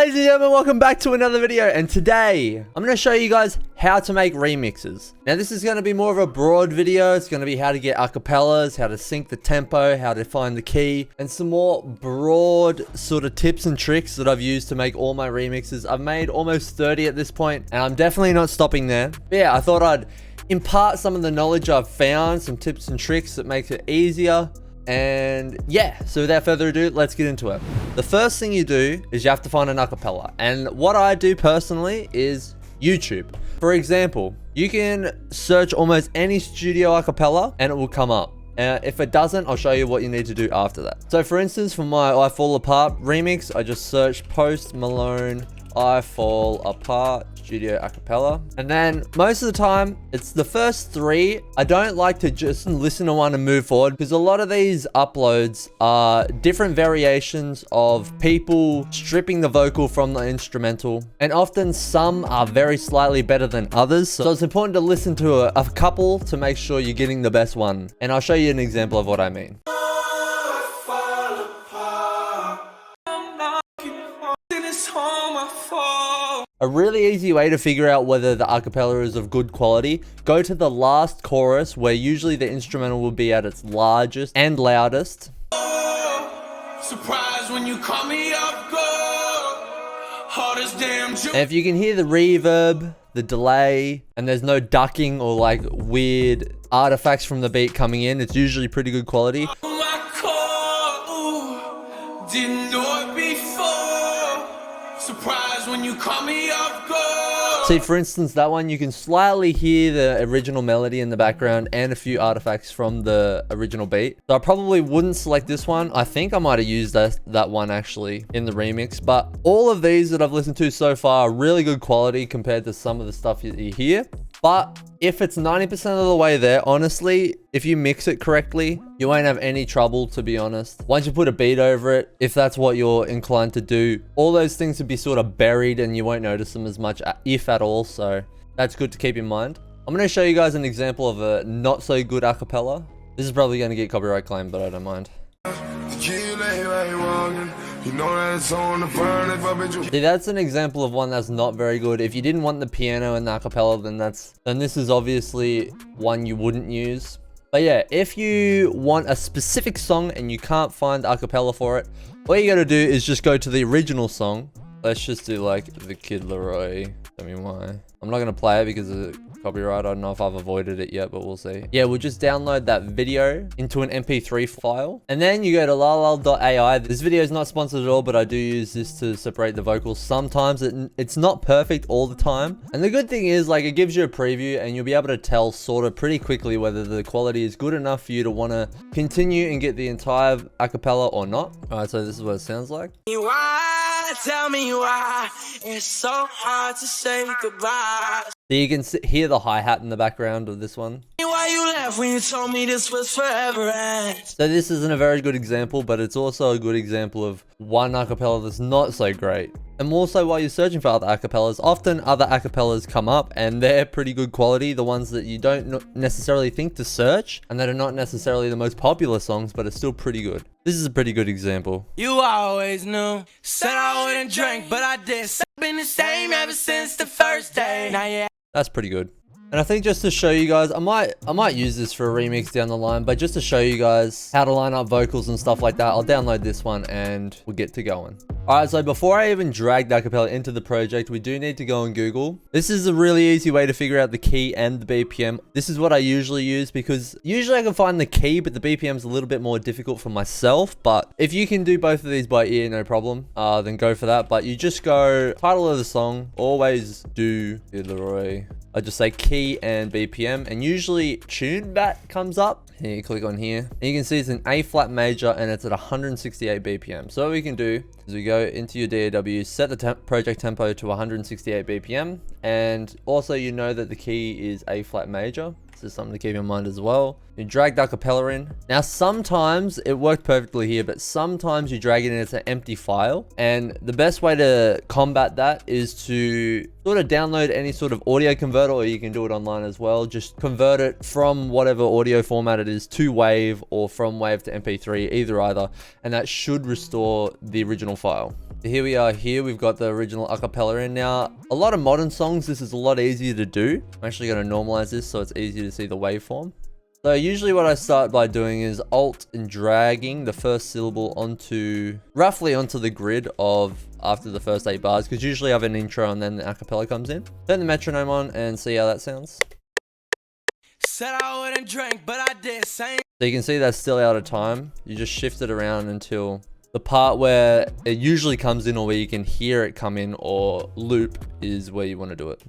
Ladies and gentlemen, welcome back to another video, and today I'm going to show you guys how to make remixes. Now this is going to be more of a broad video. It's going to be how to get acapellas, how to sync the tempo, how to find the key, and some more broad sort of tips and tricks that I've used to make all my remixes. I've made almost 30 at this point, and I'm definitely not stopping there. But yeah, I thought I'd impart some of the knowledge I've found, some tips and tricks that makes it easier. And yeah, so without further ado, let's get into it. The first thing you do is you have to find an acapella. And what I do personally is YouTube. For example, you can search almost any studio acapella and it will come up. If it doesn't, I'll show you what you need to do after that. So for instance, for my I Fall Apart remix, I just searched Post Malone I Fall Apart studio acapella, and then most of the time it's the first three. I don't like to just listen to one and move forward, because a lot of these uploads are different variations of people stripping the vocal from the instrumental, and often some are very slightly better than others, so it's important to listen to a couple to make sure you're getting the best one. And I'll show you an example of what I mean. A really easy way to figure out whether the acapella is of good quality: go to the last chorus, where usually the instrumental will be at its largest and loudest. Surprise when you call me up, hardest damn. And if you can hear the reverb, the delay, and there's no ducking or like weird artifacts from the beat coming in, it's usually pretty good quality. Didn't know it before. Surprise when you call me up, go. See, for instance, that one, you can slightly hear the original melody in the background and a few artifacts from the original beat. So I probably wouldn't select this one. I think I might have used that one actually in the remix. But all of these that I've listened to so far are really good quality compared to some of the stuff you hear. But if it's 90% of the way there, honestly, if you mix it correctly, you won't have any trouble, to be honest. Once you put a beat over it, if that's what you're inclined to do, all those things would be sort of buried and you won't notice them as much, if at all. So that's good to keep in mind. I'm going to show you guys an example of a not so good acapella. This is probably going to get copyright claim, but I don't mind. See, that's an example of one that's not very good. If you didn't want the piano and the acapella, then this is obviously one you wouldn't use. But yeah, if you want a specific song and you can't find the acapella for it, all you gotta do is just go to the original song. Let's just do like the Kid Laroi. Tell me why. I'm not gonna play it because of copyright. I don't know if I've avoided it yet, but we'll see. Yeah, we'll just download that video into an MP3 file, and then you go to lalal.ai. This video is not sponsored at all, but I do use this to separate the vocals. Sometimes it's not perfect all the time, and the good thing is, like, it gives you a preview and you'll be able to tell sort of pretty quickly whether the quality is good enough for you to want to continue and get the entire acapella or not. All right, so this is what it sounds like. Why? Tell me why it's so hard to say goodbye. So you can hear the hi-hat in the background of this one. Why you left when you told me this was forever? So this isn't a very good example, but it's also a good example of one acapella that's not so great. And also, while you're searching for other acapellas, often other acapellas come up and they're pretty good quality. The ones that you don't necessarily think to search, and that are not necessarily the most popular songs, but are still pretty good. This is a pretty good example. You always knew. Said I wouldn't drink, but I did. Been the same ever since the first day. Now yeah. That's pretty good. And I think just to show you guys, I might use this for a remix down the line, but just to show you guys how to line up vocals and stuff like that, I'll download this one and we'll get to going. Alright, so before I even drag the acapella into the project, we do need to go on Google. This is a really easy way to figure out the key and the BPM. This is what I usually use, because usually I can find the key, but the BPM is a little bit more difficult for myself. But if you can do both of these by ear, no problem, then go for that. But you just go title of the song, always do Leroy. I just say key and BPM, and usually tune bat comes up. Here, you click on here, and you can see it's an A flat major and it's at 168 BPM. So what we can do is we go into your DAW, set the project tempo to 168 BPM, And also you know that the key is A flat major. This is something to keep in mind as well. You drag the acapella in. Now sometimes it worked perfectly here, but sometimes you drag it in as an empty file. And the best way to combat that is to sort of download any sort of audio converter, or you can do it online as well. Just convert it from whatever audio format it is to WAV, or from WAV to MP3, either. And that should restore the original file. Here we are here. We've got the original acapella in. Now, a lot of modern songs, this is a lot easier to do. I'm actually going to normalize this so it's easier to see the waveform. So usually what I start by doing is alt and dragging the first syllable roughly onto the grid of after the first 8 bars, because usually I have an intro and then the acapella comes in. Turn the metronome on and see how that sounds. Said I wouldn't drink, but I did. Same. So you can see that's still out of time. You just shift it around until the part where it usually comes in, or where you can hear it come in or loop, is where you want to do it.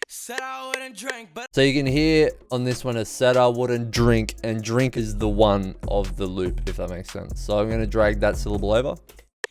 Said I wouldn't drink, but so you can hear on this one, it said I wouldn't drink, and drink is the one of the loop, if that makes sense. So I'm going to drag that syllable over.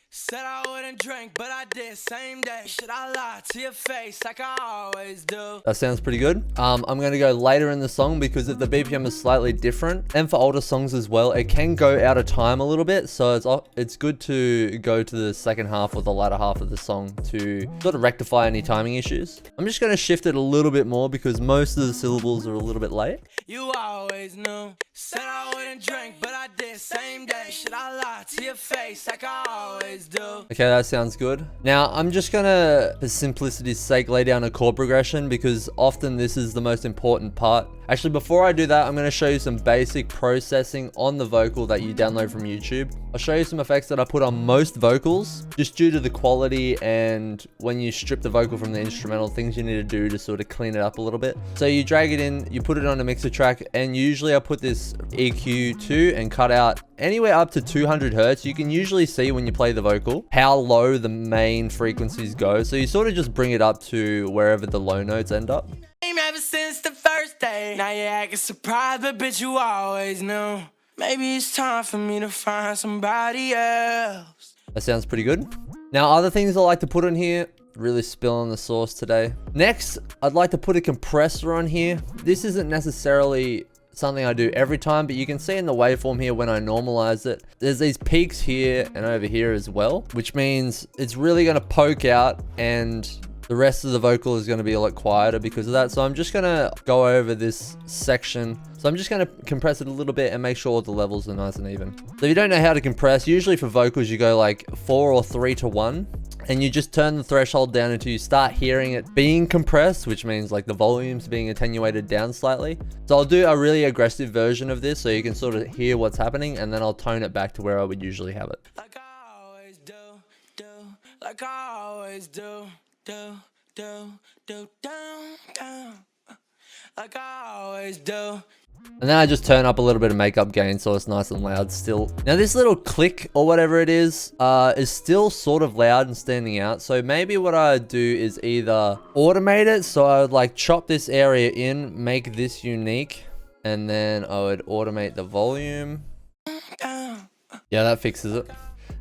Said I wouldn't drink, but I did. Same day. Should I lie to your face like I always do? That sounds pretty good. I'm going to go later in the song, because if the BPM is slightly different, and for older songs as well, it can go out of time a little bit. So it's good to go to the second half or the latter half of the song to sort of rectify any timing issues. I'm just going to shift it a little bit more, because most of the syllables are a little bit late. You always knew. Said I wouldn't drink, but I did. Same day. Should I lie to your face like I always do? Okay, that sounds good. Now, I'm just gonna, for simplicity's sake, lay down a chord progression, because often this is the most important part. Actually, before I do that, I'm gonna show you some basic processing on the vocal that you download from YouTube. I'll show you some effects that I put on most vocals, just due to the quality, and when you strip the vocal from the instrumental, things you need to do to sort of clean it up a little bit. So you drag it in, you put it on a mixer track, and usually I put this EQ to and cut out anywhere up to 200 hertz. You can usually see when you play the vocal how low the main frequencies go. So you sort of just bring it up to wherever the low notes end up. Ever since the first day. Now you're acting surprised, but bitch, you always knew. Maybe it's time for me to find somebody else. That sounds pretty good. Now, other things I like to put on here, really spilling the sauce today. Next, I'd like to put a compressor on here. This isn't necessarily something I do every time, but you can see in the waveform here when I normalize it, there's these peaks here and over here as well, which means it's really going to poke out, and the rest of the vocal is going to be a lot quieter because of that. So I'm just going to go over this section. So I'm just going to compress it a little bit and make sure all the levels are nice and even. So if you don't know how to compress, usually for vocals, you go like 4 or 3 to 1. And you just turn the threshold down until you start hearing it being compressed, which means like the volume's being attenuated down slightly. So I'll do a really aggressive version of this so you can sort of hear what's happening, and then I'll tone it back to where I would usually have it. Like I always do, like I always do, down, like I always do. And then I just turn up a little bit of makeup gain so it's nice and loud still. Now this little click or whatever it is still sort of loud and standing out. So maybe what I'd do is either automate it. So I would like chop this area in, make this unique, and then I would automate the volume. Yeah, that fixes it.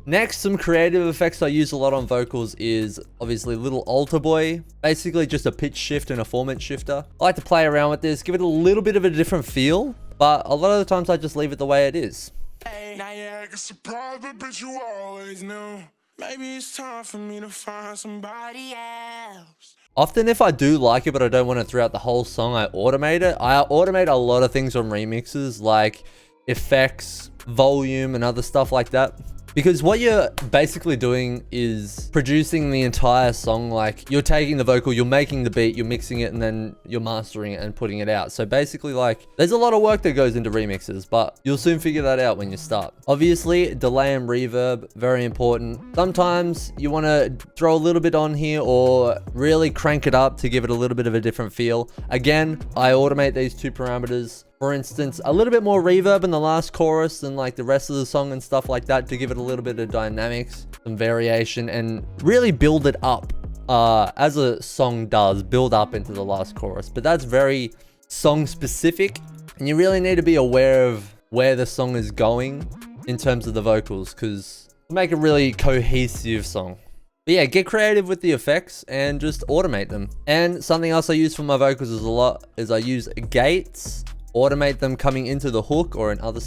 Next, some creative effects I use a lot on vocals is obviously little alter boy. Basically just a pitch shift and a formant shifter. I like to play around with this, give it a little bit of a different feel, but a lot of the times I just leave it the way it is. Now you're acting surprised, but you always knew. Maybe it's time for me to find somebody else. Often if I do like it, but I don't want it throughout the whole song, I automate it. I automate a lot of things on remixes, like effects, volume, and other stuff like that. Because what you're basically doing is producing the entire song. Like you're taking the vocal, you're making the beat, you're mixing it, and then you're mastering it and putting it out. So basically like there's a lot of work that goes into remixes, but you'll soon figure that out when you start. Obviously delay and reverb, very important. Sometimes you want to throw a little bit on here or really crank it up to give it a little bit of a different feel. Again, I automate these two parameters. For instance, a little bit more reverb in the last chorus than like the rest of the song and stuff like that to give it a little bit of dynamics, some variation, and really build it up as a song does, build up into the last chorus. But that's very song specific, and you really need to be aware of where the song is going in terms of the vocals, because to make a really cohesive song. But yeah, get creative with the effects and just automate them. And something else I use for my vocals is a lot is I use gates, automate them coming into the hook or in other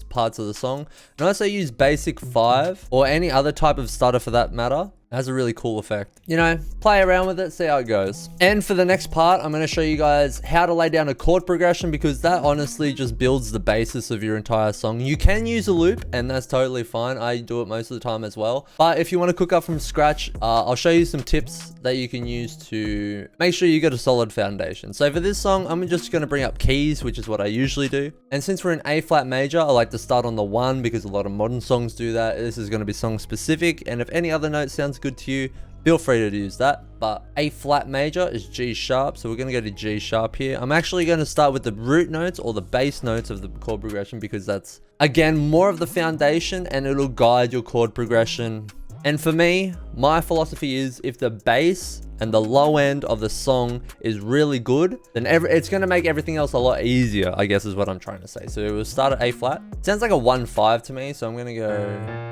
parts of the song. And I also use basic 5 or any other type of stutter for that matter. It has a really cool effect. You know, play around with it, see how it goes. And for the next part, I'm going to show you guys how to lay down a chord progression, because that honestly just builds the basis of your entire song. You can use a loop and that's totally fine. I do it most of the time as well. But if you want to cook up from scratch, I'll show you some tips that you can use to make sure you get a solid foundation. So for this song, I'm just going to bring up keys, which is what I usually do. And since we're in A flat major, I like to start on the 1 because a lot of modern songs do that. This is going to be song specific. And if any other note sounds good to you, feel free to use that. But A flat major is G sharp, so we're going to go to G sharp here. I'm actually going to start with the root notes or the bass notes of the chord progression, because that's again more of the foundation and it'll guide your chord progression. And for me, my philosophy is if the bass and the low end of the song is really good, then it's going to make everything else a lot easier, I guess is what I'm trying to say. So we'll start at A flat. It sounds like a 1-5 to me, so I'm going to go...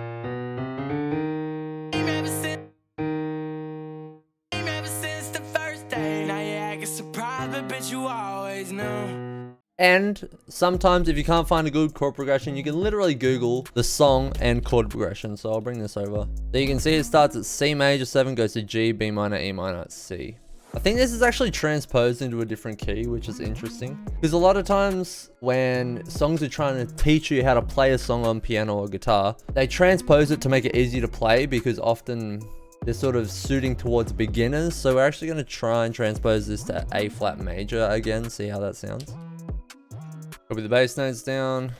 You always knew. And sometimes if you can't find a good chord progression, you can literally Google the song and chord progression. So I'll bring this over. So you can see it starts at C major 7, goes to G, B minor, E minor, C. I think this is actually transposed into a different key, which is interesting. Because a lot of times when songs are trying to teach you how to play a song on piano or guitar, they transpose it to make it easy to play, because often they're sort of suiting towards beginners. So we're actually going to try and transpose this to A flat major again, see how that sounds. Copy the bass notes down.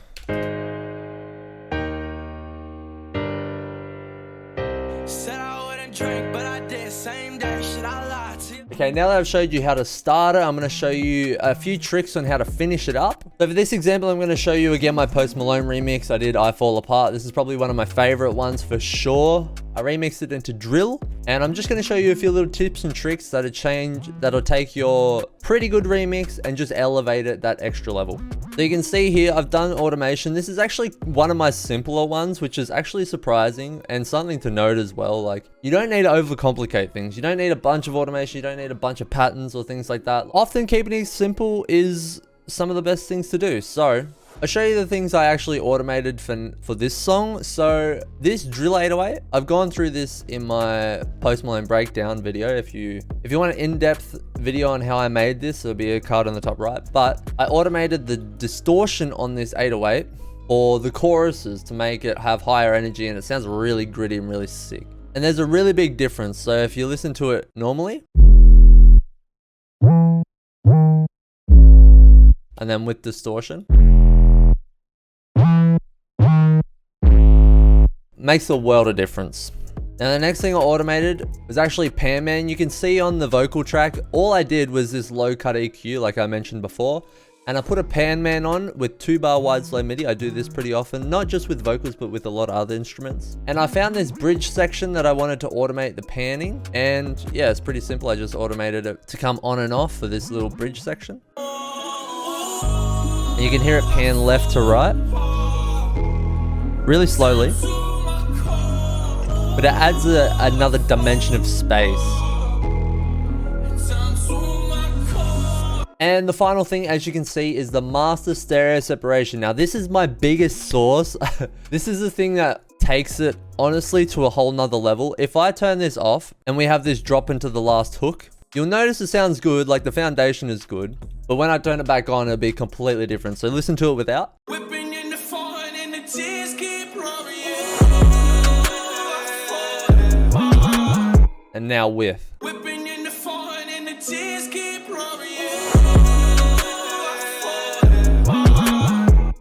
Said I wouldn't drink, but I did. Same day, shit, I lied to you. Okay, now that I've showed you how to start it, I'm going to show you a few tricks on how to finish it up. So for this example, I'm going to show you again my Post Malone remix. I did I Fall Apart. This is probably one of my favorite ones for sure. I remixed it into drill, and I'm just going to show you a few little tips and tricks that'll take your pretty good remix and just elevate it that extra level. So you can see here, I've done automation. This is actually one of my simpler ones, which is actually surprising and something to note as well. Like, you don't need to overcomplicate things. You don't need a bunch of automation. You don't need a bunch of patterns or things like that. Often keeping it simple is some of the best things to do. So I'll show you the things I actually automated for this song. So this drill 808, I've gone through this in my Post Malone breakdown video. If you want an in-depth video on how I made this, there'll be a card on the top right. But I automated the distortion on this 808 or the choruses to make it have higher energy, and it sounds really gritty and really sick. And there's a really big difference. So if you listen to it normally, and then with distortion, makes a world of difference. Now the next thing I automated was actually Pan Man. You can see on the vocal track, all I did was this low cut EQ like I mentioned before, and I put a Pan Man on with 2-bar wide slow MIDI. I do this pretty often, not just with vocals but with a lot of other instruments. And I found this bridge section that I wanted to automate the panning, and yeah, it's pretty simple. I just automated it to come on and off for this little bridge section. And you can hear it pan left to right really slowly, but it adds another dimension of space. And the final thing, as you can see, is the master stereo separation. Now this is my biggest source. This is the thing that takes it honestly to a whole nother level. If I turn this off and we have this drop into the last hook, you'll notice it sounds good, like the foundation is good, but when I turn it back on, it'll be completely different. So listen to it without. Whipping in the phone and the tears keep rolling. And now with. Whipping in the phone and the tears keep rolling.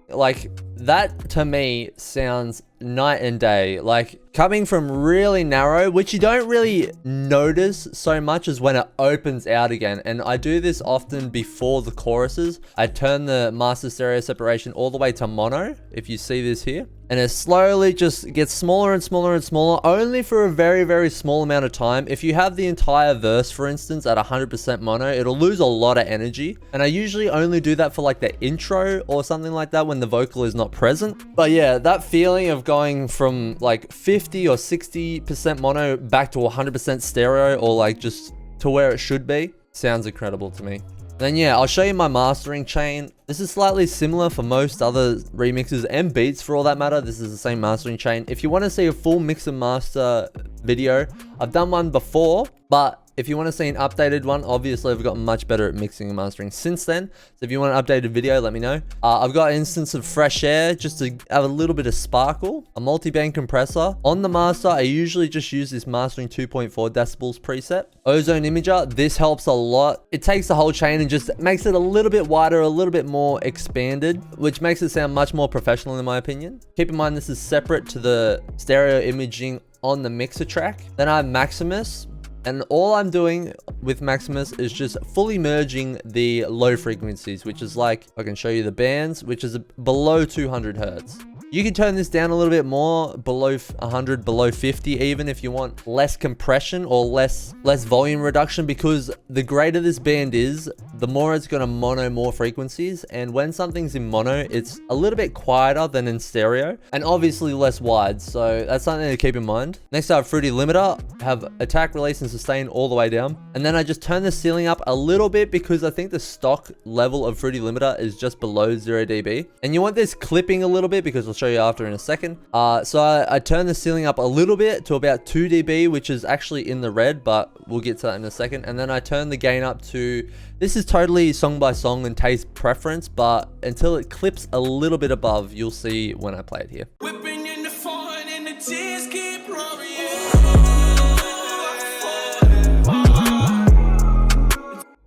Like, that to me sounds night and day. Like, coming from really narrow, which you don't really notice so much as when it opens out again. And I do this often before the choruses. I turn the master stereo separation all the way to mono, if you see this here. And it slowly just gets smaller and smaller and smaller, only for a very, very small amount of time. If you have the entire verse, for instance, at 100% mono, it'll lose a lot of energy. And I usually only do that for like the intro or something like that when the vocal is not present. But yeah, that feeling of going from like 50 or 60% mono back to 100% stereo, or like just to where it should be. Sounds incredible to me. Then yeah, I'll show you my mastering chain. This is slightly similar for most other remixes and beats for all that matter. This is the same mastering chain. If you want to see a full mix and master video, I've done one before, but if you want to see an updated one, obviously I've gotten much better at mixing and mastering since then. So if you want an updated video, let me know. I've got an instance of fresh air just to have a little bit of sparkle, a multi-band compressor. On the master, I usually just use this mastering 2.4 decibels preset. Ozone imager, this helps a lot. It takes the whole chain and just makes it a little bit wider, a little bit more expanded, which makes it sound much more professional in my opinion. Keep in mind this is separate to the stereo imaging on the mixer track. Then I have Maximus. And all I'm doing with Maximus is just fully merging the low frequencies, which is like, I can show you the bands, which is below 200 hertz. You can turn this down a little bit more, below 100, below 50 even, if you want less compression or less volume reduction, because the greater this band is, the more it's going to mono more frequencies. And when something's in mono, it's a little bit quieter than in stereo, and obviously less wide. So that's something to keep in mind. Next I have Fruity Limiter, have attack, release, and sustain all the way down. And then I just turn the ceiling up a little bit because I think the stock level of Fruity Limiter is just below 0 dB. And you want this clipping a little bit because I'll show you after in a second. So I turn the ceiling up a little bit to about 2 dB, which is actually in the red, but we'll get to that in a second. And then I turn the gain up to, this is totally song by song and taste preference, but until it clips a little bit above, you'll see when I play it here. Whipping in the foreign and the tears keep rolling.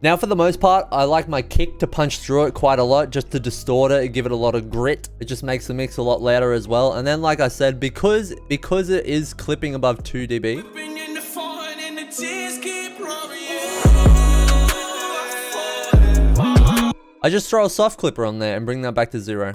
Now for the most part, I like my kick to punch through it quite a lot, just to distort it and give it a lot of grit. It just makes the mix a lot louder as well. And then like I said, because it is clipping above 2 dB, I just throw a soft clipper on there and bring that back to 0.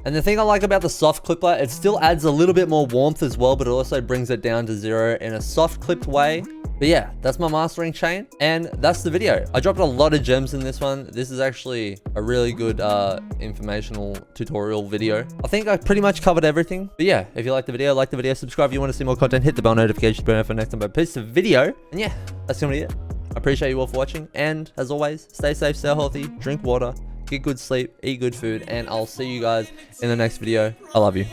And the thing I like about the soft clipper, it still adds a little bit more warmth as well, but it also brings it down to 0 in a soft clipped way. But yeah, that's my mastering chain, and that's the video. I dropped a lot of gems in this one. This is actually a really good informational tutorial video. I think I pretty much covered everything. But yeah, if you like the video, subscribe if you want to see more content, hit the bell notification to burn for next time I post a video. And yeah, that's gonna be it. I appreciate you all for watching, and as always, stay safe, stay healthy, drink water, get good sleep, eat good food, and I'll see you guys in the next video. I love you.